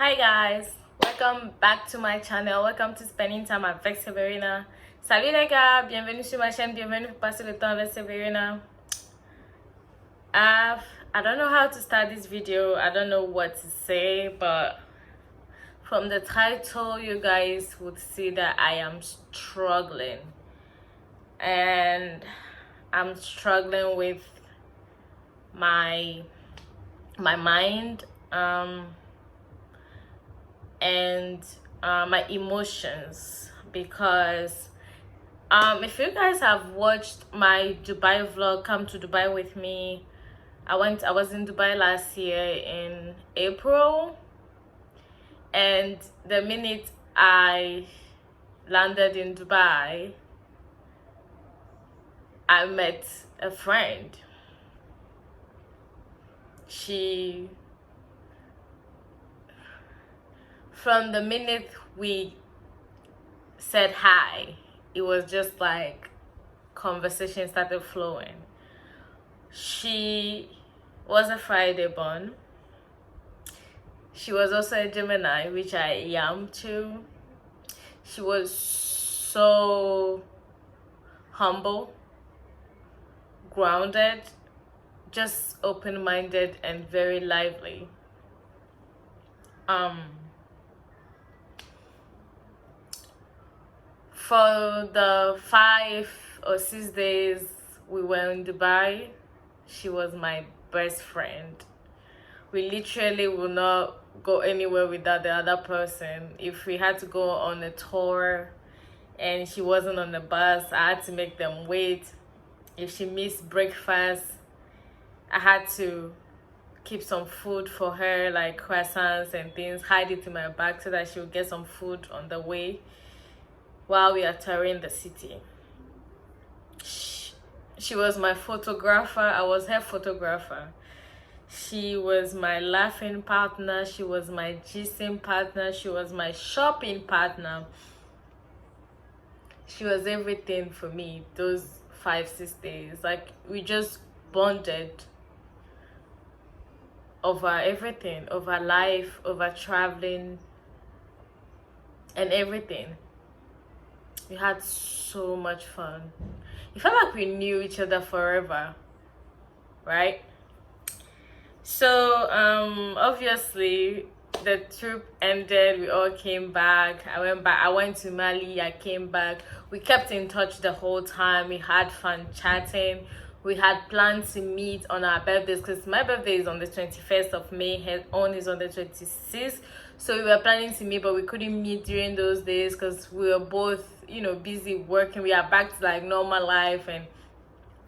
Hi guys, welcome back to my channel. Welcome to Spending Time avec Severina. Salut les gars, bienvenue sur ma chaîne, bienvenue pour passer le temps avec Severina. I don't know how to start this video. I don't know what to say, but from the title you guys would see that I am struggling. And I'm struggling with my mind and my emotions, because if you guys have watched my Dubai vlog, Come to Dubai with me, I was in Dubai last year in April, and the minute I landed in Dubai, I met a friend. From the minute we said hi, it was just like conversation started flowing. She was a Friday born. She was also a Gemini, which I am too. She was so humble, grounded, just open-minded and very lively. For the 5 or 6 days we were in Dubai, she was my best friend. We literally will not go anywhere without the other person. If we had to go on a tour and she wasn't on the bus, I had to make them wait. If she missed breakfast, I had to keep some food for her, like croissants and things, hide it in my bag so that she would get some food on the way while we are touring the city. She was my photographer. I was her photographer. She was my laughing partner. She was my gisting partner. She was my shopping partner. She was everything for me those 5-6 days. Like, we just bonded over everything, over life, over traveling and everything. We had so much fun. It felt like we knew each other forever, right? So obviously the trip ended. We all came back. I went to Mali. I came back. We kept in touch the whole time. We had fun chatting. We had planned to meet on our birthdays, because my birthday is on the 21st of May. Her own is on the 26th. So we were planning to meet, but we couldn't meet during those days because we were both, busy working. We are back to like normal life, and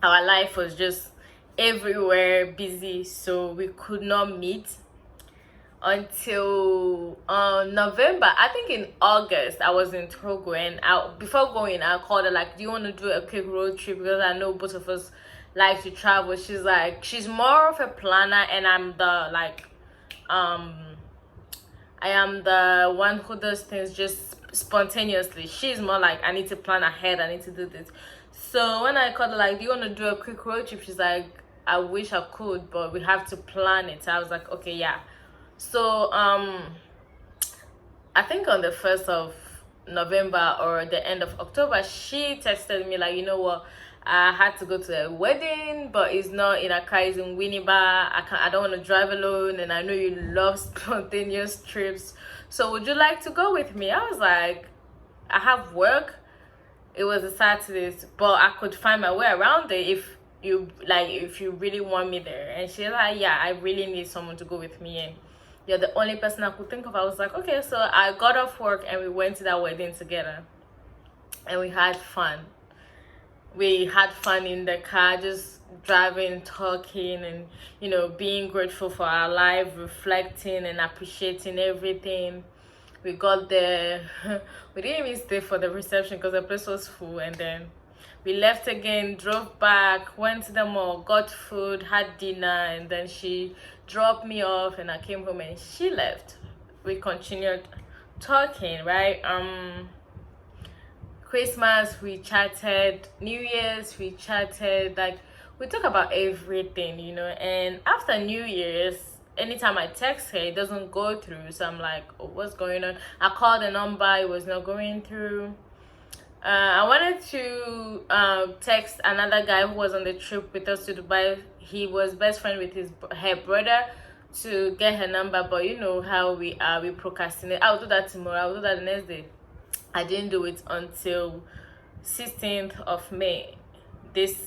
our life was just everywhere busy, so we could not meet until November. I think in August I was in Togo, and before going I called her like, do you want to do a quick road trip, because I know both of us like to travel. She's more of a planner, and I'm the I am the one who does things just spontaneously. She's more like, I need to plan ahead, I need to do this. So when I called her like, do you want to do a quick road trip, she's like, I wish I could, but we have to plan it. So I was like, okay, yeah. So I think on the 1st of November or the end of October, she texted me like, you know what, I had to go to a wedding, but it's not in Accra, it's in Winneba. I don't want to drive alone, and I know you love spontaneous trips, so would you like to go with me? I was like, I have work. It was a Saturday, but I could find my way around it if you really want me there. And she's like, yeah, I really need someone to go with me, and you're the only person I could think of. I was like, okay. So I got off work and we went to that wedding together, and we had fun. We had fun in the car, just driving, talking, and being grateful for our life, reflecting and appreciating everything. We got there. We didn't even stay for the reception because the place was full, and then we left again, drove back, went to the mall, got food, had dinner, and then she dropped me off, and I came home and she left. We continued talking, right? Christmas we chatted, New Year's we chatted, like we talk about everything, and after New Year's anytime I text her, it doesn't go through. So I'm like, oh, what's going on? I called the number, it was not going through. I wanted to text another guy who was on the trip with us to Dubai. He was best friend with her brother, to get her number, but you know how we are, we procrastinate. I'll do that tomorrow, I'll do that the next day. I didn't do it until 16th of May this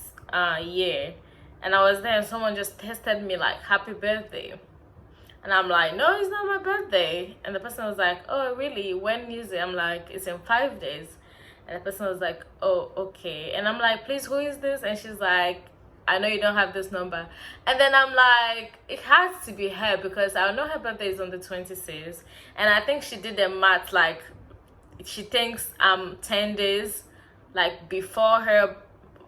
year, and I was there and someone just texted me like, happy birthday. And I'm like, no, it's not my birthday. And the person was like, oh really, when is it? I'm like, it's in 5 days. And the person was like, oh okay. And I'm like, please, who is this? And she's like, I know you don't have this number. And then I'm like, it has to be her, because I know her birthday is on the 26th, and I think she did the math, like she thinks I'm 10 days like before her,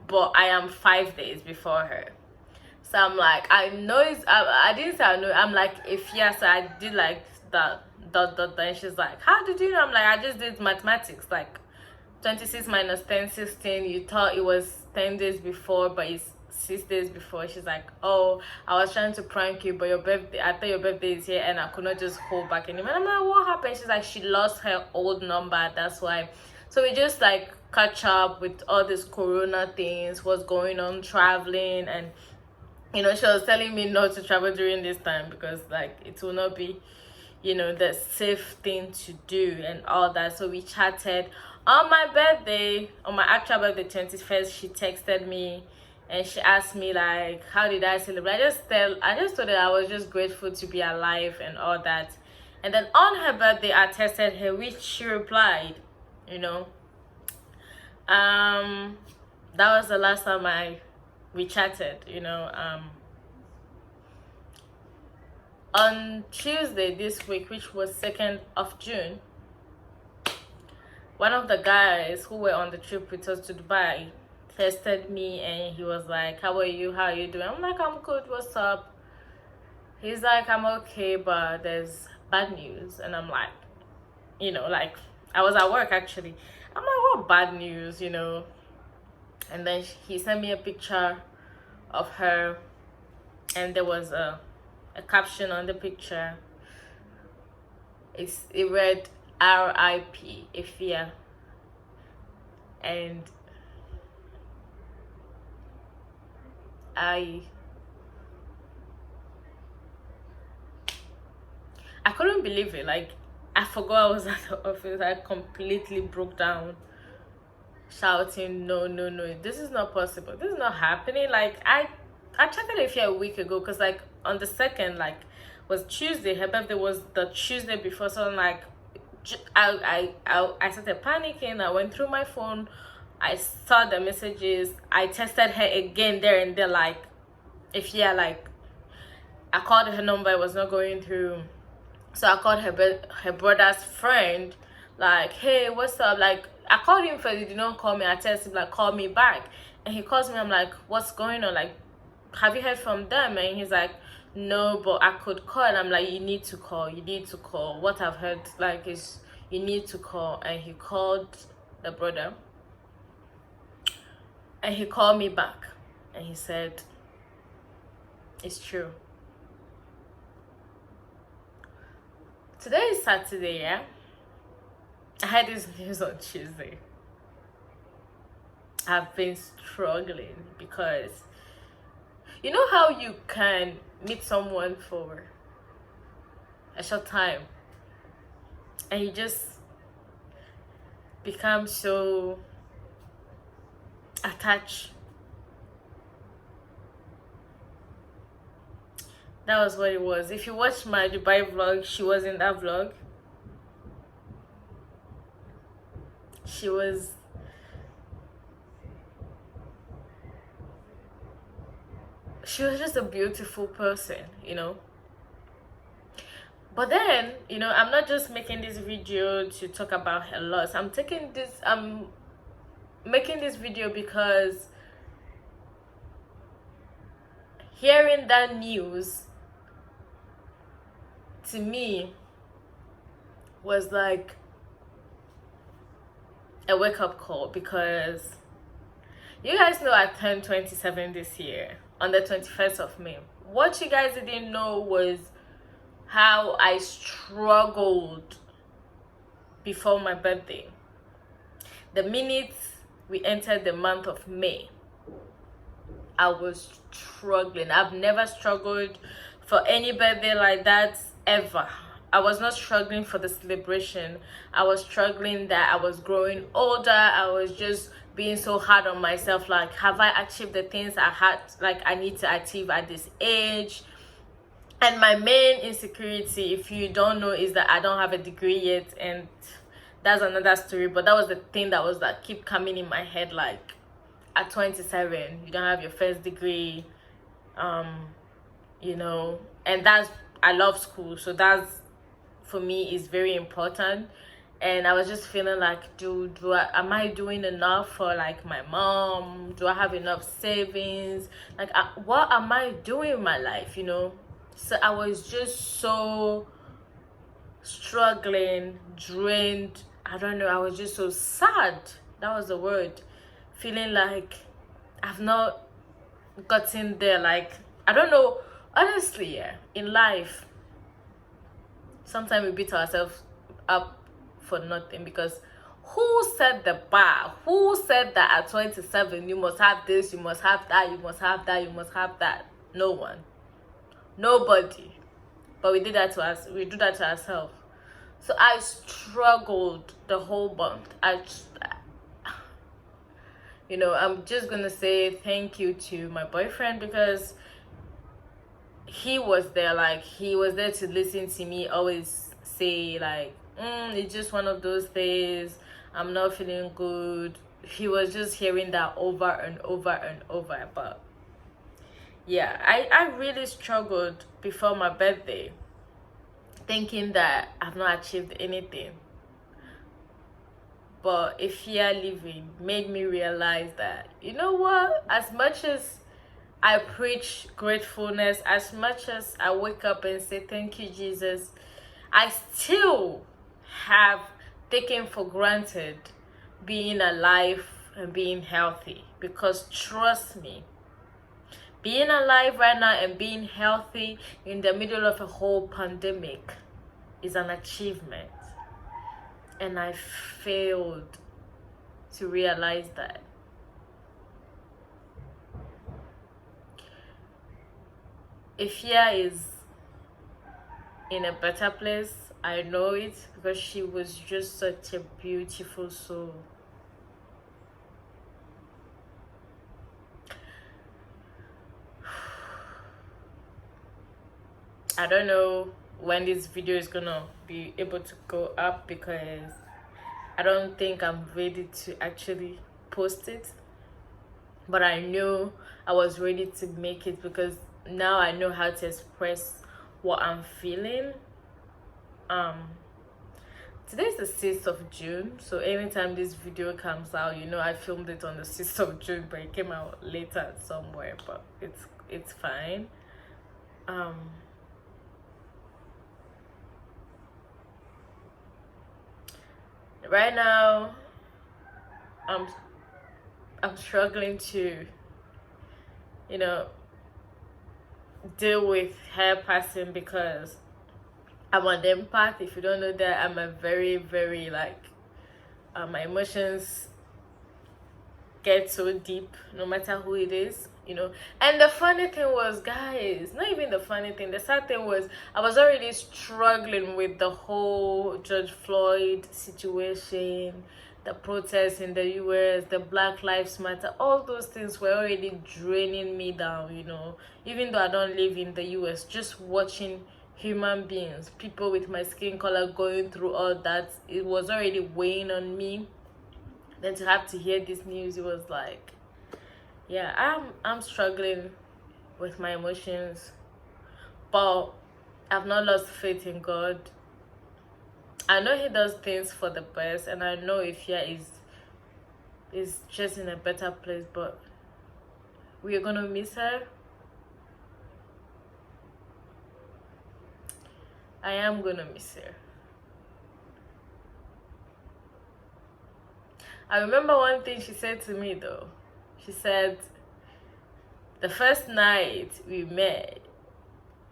but I am 5 days before her. So I'm like, I know it's, I didn't say I know, I'm like, if yes, I did like the dot. And she's like, how did you know? I'm like, I just did mathematics, like 26 minus 10, 16. You thought it was 10 days before, but it's 6 days before. She's like, oh, I was trying to prank you, but your birthday, I thought your birthday is here, and I could not just hold back anymore. And I'm like, what happened? She's like, she lost her old number, that's why. So we just like catch up with all these corona things, what's going on, traveling. And you know, she was telling me not to travel during this time, because like it will not be, you know, the safe thing to do and all that. So we chatted. On my birthday, on my actual birthday, 21st, she texted me and she asked me like, how did I celebrate? I just told her I was just grateful to be alive and all that. And then on her birthday, I texted her, which she replied, you know. That was the last time we chatted, you know. On Tuesday this week, which was 2nd of June, one of the guys who were on the trip with us to Dubai texted me, and he was like, how are you, how are you doing? I'm like, I'm good, what's up? He's like, I'm okay, but there's bad news. And I'm like, you know, like I was at work actually. I'm like, what bad news, you know? And then he sent me a picture of her, and there was a caption on the picture. It read R.I.P. Ifia. And I couldn't believe it. Like, I forgot I was at the office. I completely broke down, shouting, no, this is not possible, this is not happening. Like, I chatted Ifia a week ago, because like on the 2nd, like, was Tuesday, her birthday was the Tuesday before. So I'm like, I started panicking. I went through my phone, I saw the messages, I texted her again there and there, like, if yeah, like, I called her number, it was not going through. So I called her brother's friend, like, hey, what's up? Like, I called him first, he did not call me. I texted him like, call me back. And he calls me, I'm like, what's going on? Like, have you heard from them? And he's like, no, but I could call. And I'm like, you need to call, what I've heard like is you need to call. And he called the brother, and he called me back, and he said, it's true. Today is Saturday, yeah? I had this news on Tuesday. I've been struggling, because you know how you can meet someone for a short time and you just become so attached. That was what it was. If you watch my Dubai vlog, she was in that vlog. She was just a beautiful person, you know. But then, you know, I'm not just making this video to talk about her loss. I'm making this video because hearing that news to me was like a wake-up call, because you guys know I turned 27 this year on the 21st of May. What you guys didn't know was how I struggled before my birthday. The minute we entered the month of May, I was struggling. I've never struggled for any birthday like that ever. I was not struggling for the celebration. I was struggling that I was growing older. I was just being so hard on myself. Like, have I achieved the things I need to achieve at this age? And my main insecurity, if you don't know, is that I don't have a degree yet, and that's another story. But that was the thing that keep coming in my head, like, at 27 you don't have your first degree, you know. And that's, I love school, so that's, for me, is very important. And I was just feeling like, am I doing enough for, like, my mom? Do I have enough savings? Like, what am I doing in my life, you know? So I was just so struggling, drained. I don't know, I was just so sad. That was the word. Feeling like I've not gotten there. Like, I don't know, honestly, yeah, in life, sometimes we beat ourselves up for nothing, because who set the bar? Who said that at 27 you must have this, you must have that, you must have that, you must have that? No one. Nobody. But we do that to ourselves. So I struggled the whole month. You know, I'm just gonna say thank you to my boyfriend, because he was there. Like, he was there to listen to me always say, like, it's just one of those days, I'm not feeling good. He was just hearing that over and over and over. But yeah, I really struggled before my birthday, thinking that I've not achieved anything. But a fear living made me realize that, you know what, as much as I preach gratefulness, as much as I wake up and say thank you, Jesus, I still have taken for granted being alive and being healthy. Because trust me, being alive right now and being healthy in the middle of a whole pandemic is an achievement. And I failed to realize that. Ifya is in a better place. I know it, because she was just such a beautiful soul. I don't know when this video is gonna be able to go up, because I don't think I'm ready to actually post it. But I know I was ready to make it, because now I know how to express what I'm feeling. Today's the 6th of June, so anytime this video comes out, you know, I filmed it on the 6th of June, but it came out later somewhere. But it's fine. Right now, I'm struggling to, you know, deal with her passing, because I'm an empath. If you don't know that, I'm a very, very, like, my emotions get so deep no matter who it is, you know. And the funny thing was, guys, not even the funny thing, the sad thing was, I was already struggling with the whole George Floyd situation, the protests in the US, the Black Lives Matter. All those things were already draining me down, you know. Even though I don't live in the US, just watching human beings, people with my skin color, going through all that, it was already weighing on me. Then to have to hear this news, it was like, yeah, I'm struggling with my emotions. But I've not lost faith in God. I know he does things for the best, and I know Ifya is just in a better place. But we are gonna miss her. I am gonna miss her. I remember one thing she said to me, though. She said, the first night we met,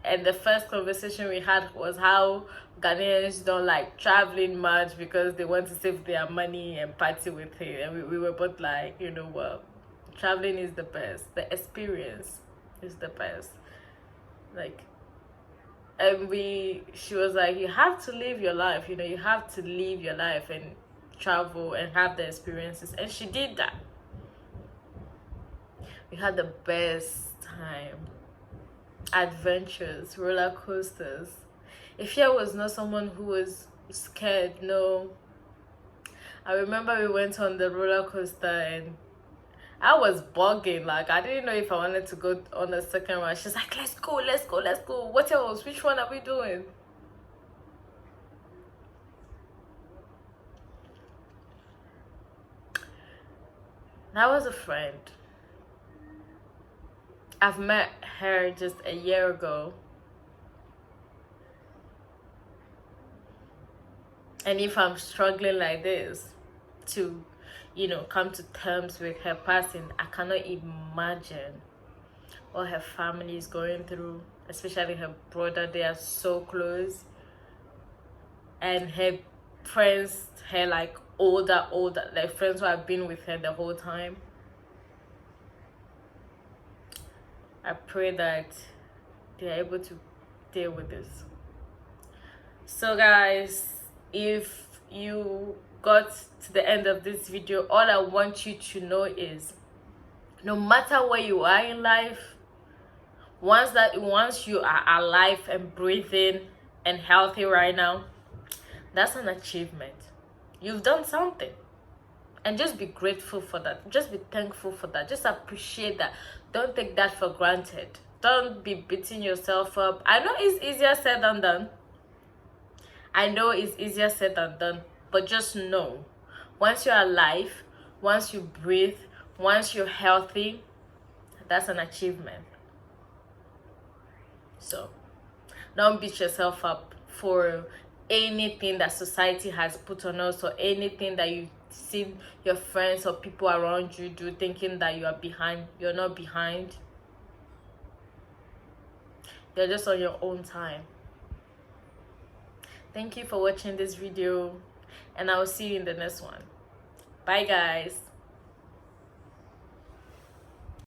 and the first conversation we had was how Ghanaians don't like traveling much because they want to save their money and party with it. And we were both like, you know what, traveling is the best. The experience is the best. Like, and she was like, you have to live your life, you know, you have to live your life and travel and have the experiences. And she did that. We had the best time. Adventures, roller coasters. Ifya was not someone who was scared, no. I remember we went on the roller coaster and I was bugging, like I didn't know if I wanted to go on the second one. She's like, let's go. What else? Which one are we doing? That was a friend. I've met her just a year ago. And if I'm struggling like this to, you know, come to terms with her passing, I cannot imagine what her family is going through, especially her brother. They are so close. And her friends, her like older, like friends who have been with her the whole time. I pray that they're able to deal with this. So guys, if you got to the end of this video, all I want you to know is no matter where you are in life, once you are alive and breathing and healthy right now, that's an achievement. You've done something. And just be grateful for that. Just be thankful for that. Just appreciate that. Don't take that for granted. Don't be beating yourself up. I know it's easier said than done. But just know, once you're alive, once you breathe, once you're healthy, that's an achievement. So don't beat yourself up for anything that society has put on us, or anything that you've seen your friends or people around you do, thinking that you are behind. You're not behind. You're just on your own time. Thank you for watching this video, and I will see you in the next one. Bye guys.